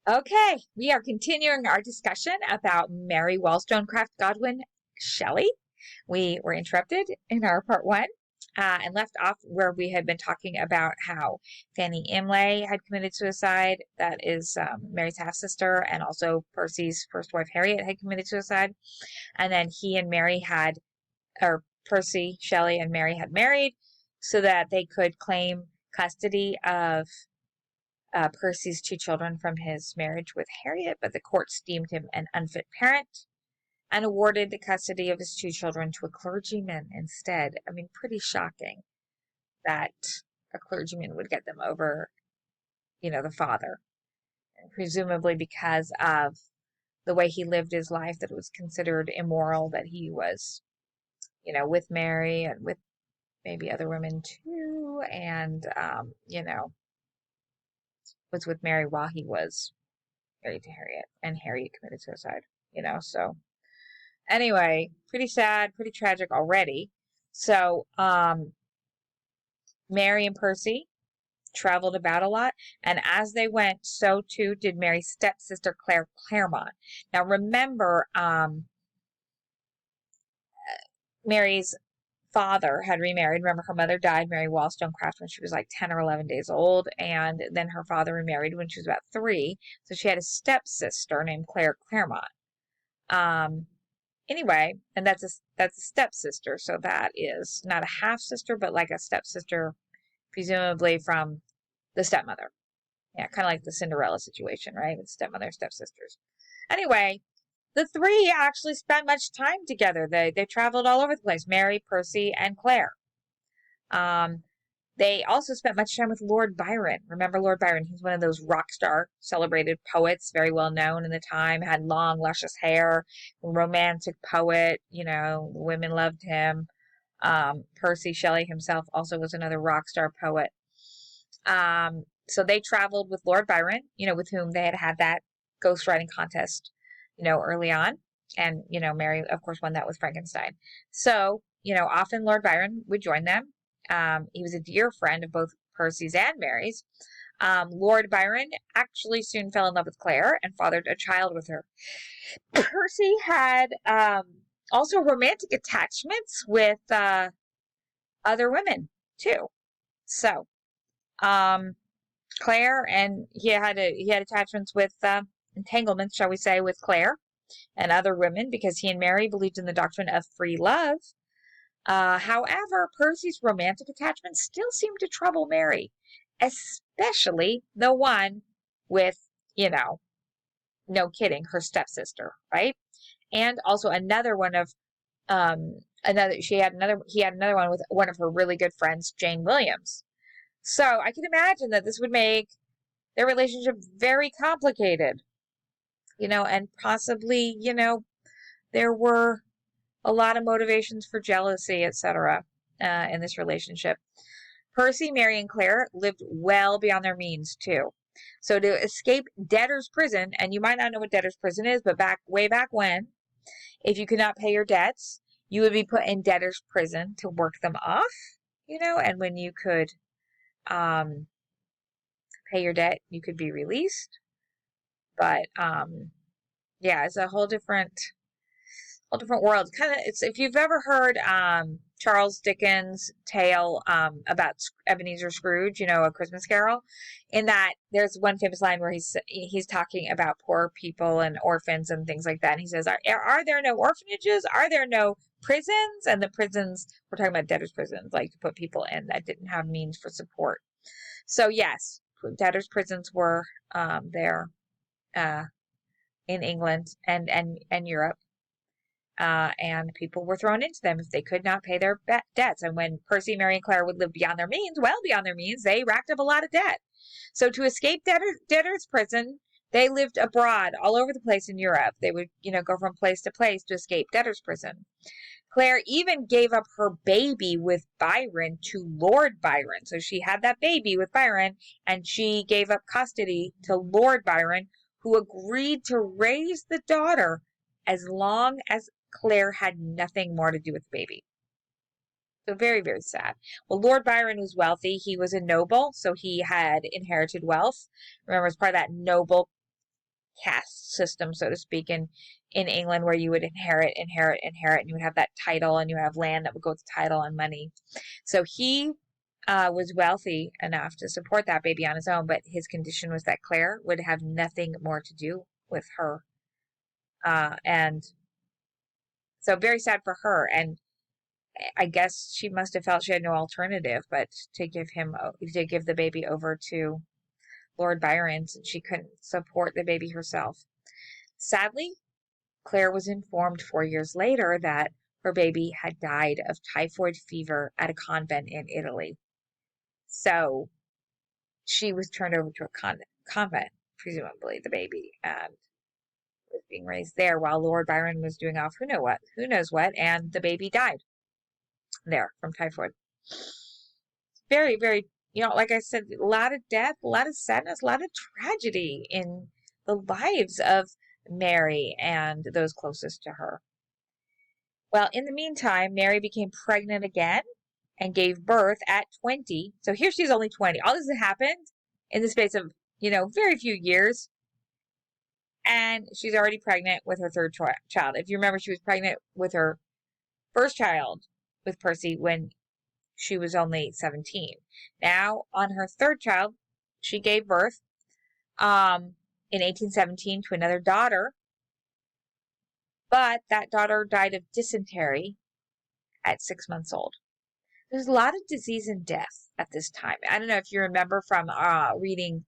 Okay, we are continuing our discussion about Mary Wollstonecraft Godwin Shelley. We were interrupted in our part one and left off where we had been talking about how Fanny Imlay had committed suicide. That is Mary's half sister, and also Percy's first wife Harriet had committed suicide. And then he and Mary had, or Percy Shelley and Mary had married so that they could claim custody of Percy's two children from his marriage with Harriet, but the courts deemed him an unfit parent and awarded the custody of his two children to a clergyman instead. I mean, pretty shocking that a clergyman would get them over, the father. And presumably because of the way he lived his life, that it was considered immoral, that he was, with Mary and with maybe other women too, and, was with Mary while he was married to Harriet, and Harriet committed suicide, so anyway, pretty sad, pretty tragic already. So, Mary and Percy traveled about a lot, and as they went, so too did Mary's stepsister, Claire Claremont. Now, remember, Mary's father had remarried. Remember, her mother died, Mary Wollstonecraft, when she was like 10 or 11 days old, and then her father remarried when she was about 3. So she had a stepsister named Claire Claremont. Anyway, and that's a stepsister, so that is not a half sister, but like a stepsister, presumably from the stepmother. Yeah, kind of like the Cinderella situation, right? With stepmother, stepsisters. Anyway, the three actually spent much time together. They traveled all over the place. Mary, Percy, and Claire. They also spent much time with Lord Byron. Remember Lord Byron? He's one of those rock star celebrated poets, very well known in the time, had long, luscious hair, romantic poet, women loved him. Percy Shelley himself also was another rock star poet. So they traveled with Lord Byron, with whom they had that ghostwriting contest, early on. And, Mary, of course, won that with Frankenstein. So, often Lord Byron would join them. He was a dear friend of both Percy's and Mary's. Lord Byron actually soon fell in love with Claire and fathered a child with her. Percy had also romantic attachments with other women, too. So, Claire, and he had attachments with entanglements, shall we say, with Claire and other women, because he and Mary believed in the doctrine of free love. However, Percy's romantic attachments still seemed to trouble Mary, especially the one with, no kidding, her stepsister, right? And also another one of, he had another one with one of her really good friends, Jane Williams. So I can imagine that this would make their relationship very complicated, and possibly, there were a lot of motivations for jealousy, etc., in this relationship. Percy, Mary, and Claire lived well beyond their means, too. So to escape debtor's prison, and you might not know what debtor's prison is, but way back when, if you could not pay your debts, you would be put in debtor's prison to work them off, and when you could pay your debt, you could be released. But yeah, it's a whole different world. It's if you've ever heard Charles Dickens' tale about Ebenezer Scrooge, A Christmas Carol, in that there's one famous line where he's talking about poor people and orphans and things like that, and he says, "Are there no orphanages? Are there no prisons?" And the prisons, we're talking about debtors' prisons, like to put people in that didn't have means for support. So yes, debtors' prisons were there in England and Europe. And people were thrown into them if they could not pay their debts. And when Percy, Mary, and Claire would live beyond their means, well beyond their means, they racked up a lot of debt. So to escape debtor's prison, they lived abroad all over the place in Europe. They would, go from place to place to escape debtor's prison. Claire even gave up her baby with Byron to Lord Byron. So she had that baby with Byron, and she gave up custody to Lord Byron, who agreed to raise the daughter as long as Claire had nothing more to do with the baby. So very, very sad. Well, Lord Byron was wealthy. He was a noble, so he had inherited wealth. Remember, as part of that noble caste system, so to speak, in England, where you would inherit, and you would have that title, and you would have land that would go with title and money. So he was wealthy enough to support that baby on his own, but his condition was that Claire would have nothing more to do with her. And so very sad for her. And I guess she must have felt she had no alternative but to give the baby over to Lord Byron, since she couldn't support the baby herself. Sadly, Claire was informed 4 years later that her baby had died of typhoid fever at a convent in Italy. So she was turned over to a convent, presumably the baby, and was being raised there while Lord Byron was doing off who knows what, and the baby died there from typhoid. Very, very, like I said, a lot of death, a lot of sadness, a lot of tragedy in the lives of Mary and those closest to her. Well, in the meantime, Mary became pregnant again and gave birth at 20. So here she's only 20. All this has happened in the space of, very few years. And she's already pregnant with her third child. If you remember, she was pregnant with her first child with Percy when she was only 17. Now, on her third child, she gave birth in 1817 to another daughter. But that daughter died of dysentery at 6 months old. There's a lot of disease and death at this time. I don't know if you remember from reading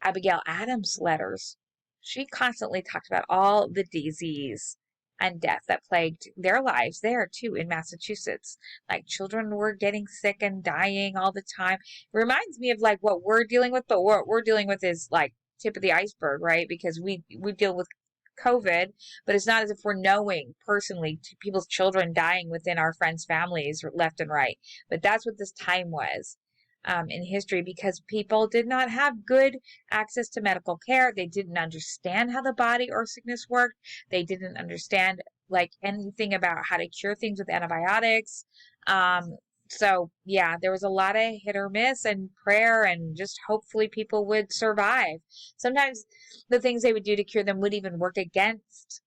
Abigail Adams' letters. She constantly talked about all the disease and death that plagued their lives there too in Massachusetts. Like children were getting sick and dying all the time. It reminds me of like what we're dealing with, but what we're dealing with is like tip of the iceberg, right? Because we deal with COVID, but it's not as if we're knowing personally people's children dying within our friends' families left and right. But that's what this time was in history, because people did not have good access to medical care. They didn't understand how the body or sickness worked. They didn't understand like anything about how to cure things with antibiotics. So yeah, there was a lot of hit or miss and prayer and just hopefully people would survive. Sometimes the things they would do to cure them would even work against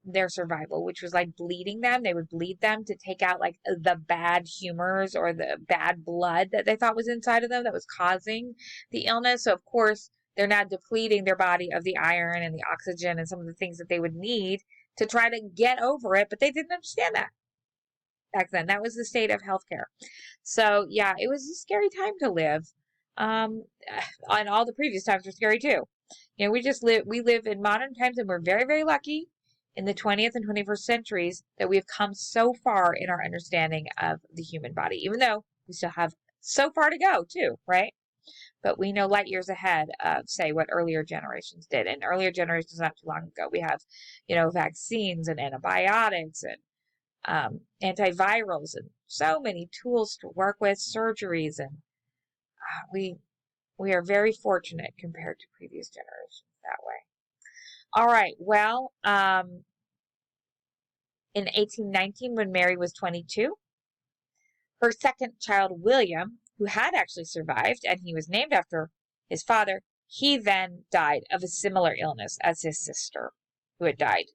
their survival, which was like bleeding them. They would bleed them to take out like the bad humors or the bad blood that they thought was inside of them that was causing the illness. So of course they're now depleting their body of the iron and the oxygen and some of the things that they would need to try to get over it, but they didn't understand that back then. That was the state of healthcare. So yeah, it was a scary time to live. And all the previous times were scary too. We live in modern times, and we're very, very lucky in the 20th and 21st centuries that we have come so far in our understanding of the human body, even though we still have so far to go too, right? But we know light years ahead of, say, what earlier generations did. And earlier generations not too long ago, we have, vaccines and antibiotics and antivirals and so many tools to work with, surgeries, and we are very fortunate compared to previous generations that way. All right, well, in 1819, when Mary was 22, her second child, William, who had actually survived, and he was named after his father, he then died of a similar illness as his sister, who had died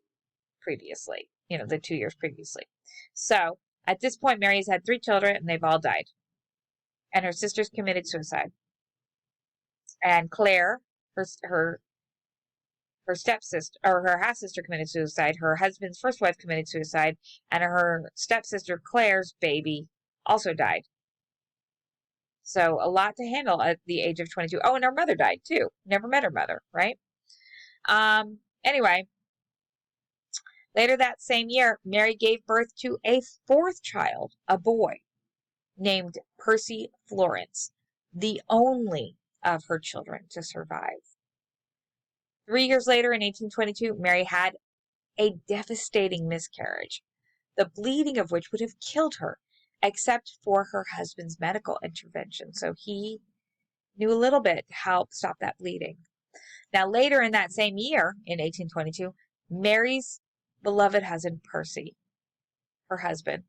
previously, the 2 years previously. So at this point, Mary has had 3 children, and they've all died. And her sisters committed suicide. And Claire, her stepsister, or her half-sister, committed suicide. Her husband's first wife committed suicide. And her stepsister, Claire's baby, also died. So a lot to handle at the age of 22. Oh, and her mother died too. Never met her mother, right? Anyway, later that same year, Mary gave birth to a 4th child, a boy, named Percy Florence, the only of her children to survive. 3 years later, in 1822, Mary had a devastating miscarriage, the bleeding of which would have killed her, except for her husband's medical intervention. So he knew a little bit to help stop that bleeding. Now, later in that same year, in 1822, Mary's beloved husband, Percy, her husband,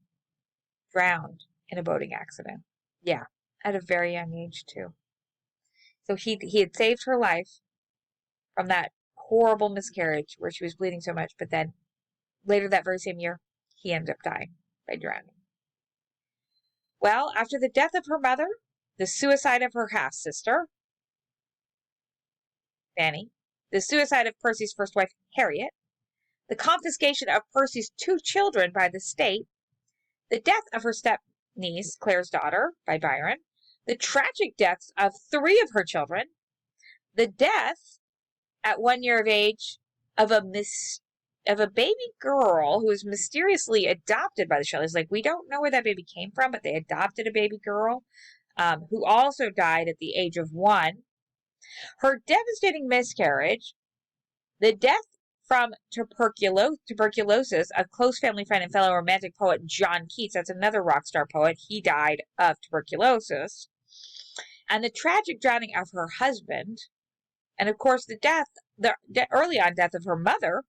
drowned in a boating accident. Yeah, at a very young age, too. So he had saved her life from that horrible miscarriage where she was bleeding so much. But then later that very same year, he ended up dying by drowning. Well, after the death of her mother, the suicide of her half-sister, Fanny, the suicide of Percy's first wife, Harriet, the confiscation of Percy's 2 children by the state, the death of her step-niece, Claire's daughter, by Byron, the tragic deaths of 3 of her children, the death at 1 year of age of a baby girl who was mysteriously adopted by the Shelleys. Like, we don't know where that baby came from, but they adopted a baby girl who also died at the age of 1. Her devastating miscarriage, the death from tuberculosis, a close family friend and fellow romantic poet, John Keats, that's another rock star poet, he died of tuberculosis, and the tragic drowning of her husband, and of course the early on death of her mother.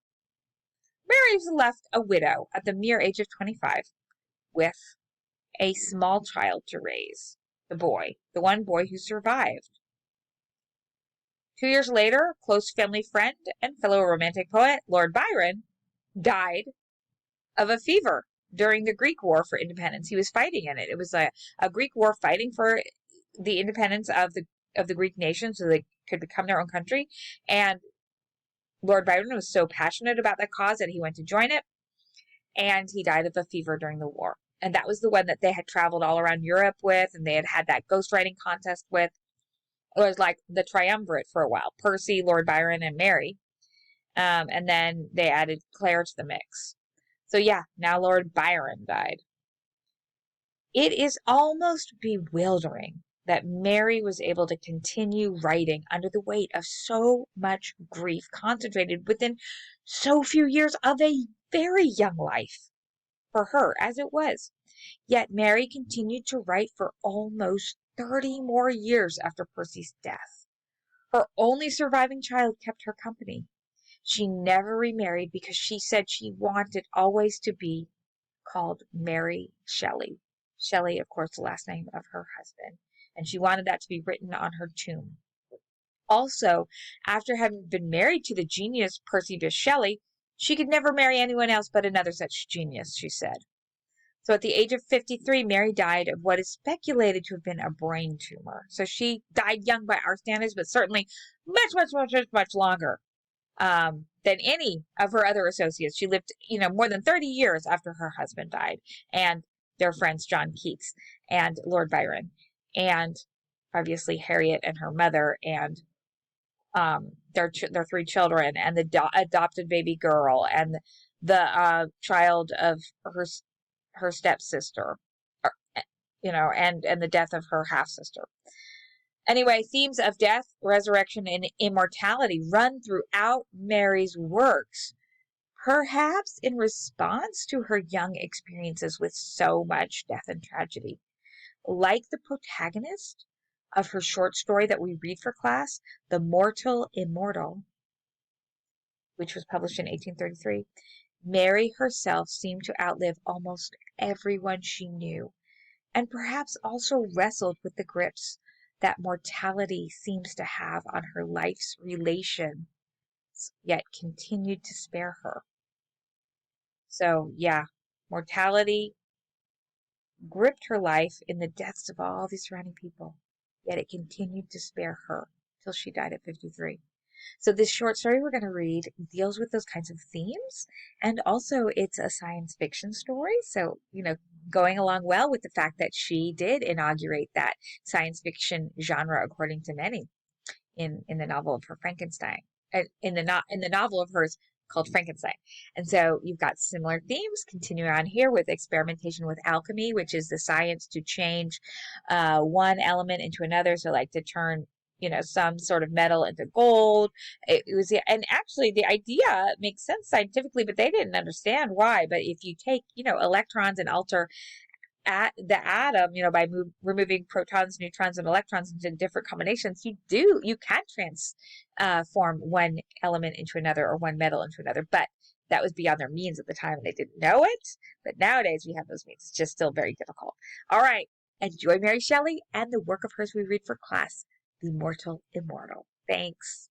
Mary was left a widow at the mere age of 25 with a small child to raise, the one boy who survived. 2 years later, close family friend and fellow romantic poet, Lord Byron, died of a fever during the Greek War for independence. He was fighting in it. It was a Greek war fighting for the independence of the Greek nation so they could become their own country. And Lord Byron was so passionate about that cause that he went to join it, and he died of a fever during the war. And that was the one that they had traveled all around Europe with, and they had that ghostwriting contest with. It was like the triumvirate for a while: Percy, Lord Byron, and Mary. And then they added Claire to the mix. So yeah, now Lord Byron died. It is almost bewildering that Mary was able to continue writing under the weight of so much grief concentrated within so few years of a very young life for her, as it was. Yet Mary continued to write for almost 30 more years after Percy's death. Her only surviving child kept her company. She never remarried because she said she wanted always to be called Mary Shelley. Shelley, of course, the last name of her husband. And she wanted that to be written on her tomb. Also, after having been married to the genius Percy Bysshe Shelley, she could never marry anyone else but another such genius, she said. So at the age of 53, Mary died of what is speculated to have been a brain tumor. So she died young by our standards, but certainly much longer than any of her other associates. She lived, more than 30 years after her husband died, and their friends John Keats and Lord Byron, and obviously Harriet and her mother, and their 3 children, and the adopted baby girl, and the child of her stepsister, and the death of her half-sister. Anyway, themes of death, resurrection, and immortality run throughout Mary's works, perhaps in response to her young experiences with so much death and tragedy. Like the protagonist of her short story that we read for class, The Immortal, which was published in 1833, Mary herself seemed to outlive almost everyone she knew, and perhaps also wrestled with the grips that mortality seems to have on her life's relations, yet continued to spare her. So yeah, mortality gripped her life in the deaths of all these surrounding people, yet it continued to spare her till she died at 53. So this short story we're going to read deals with those kinds of themes, and also it's a science fiction story. So, going along well with the fact that she did inaugurate that science fiction genre, according to many, in the novel of her Frankenstein, in the novel of hers called Frankenstein. And so you've got similar themes continuing on here with experimentation with alchemy, which is the science to change one element into another. So like to turn some sort of metal into gold. And actually the idea makes sense scientifically, but they didn't understand why. But if you take, electrons and alter at the atom, by removing protons, neutrons, and electrons into different combinations, you can transform one element into another or one metal into another. But that was beyond their means at the time, and they didn't know it. But nowadays we have those means. It's just still very difficult. All right. Enjoy Mary Shelley and the work of hers we read for class, The Immortal. Thanks.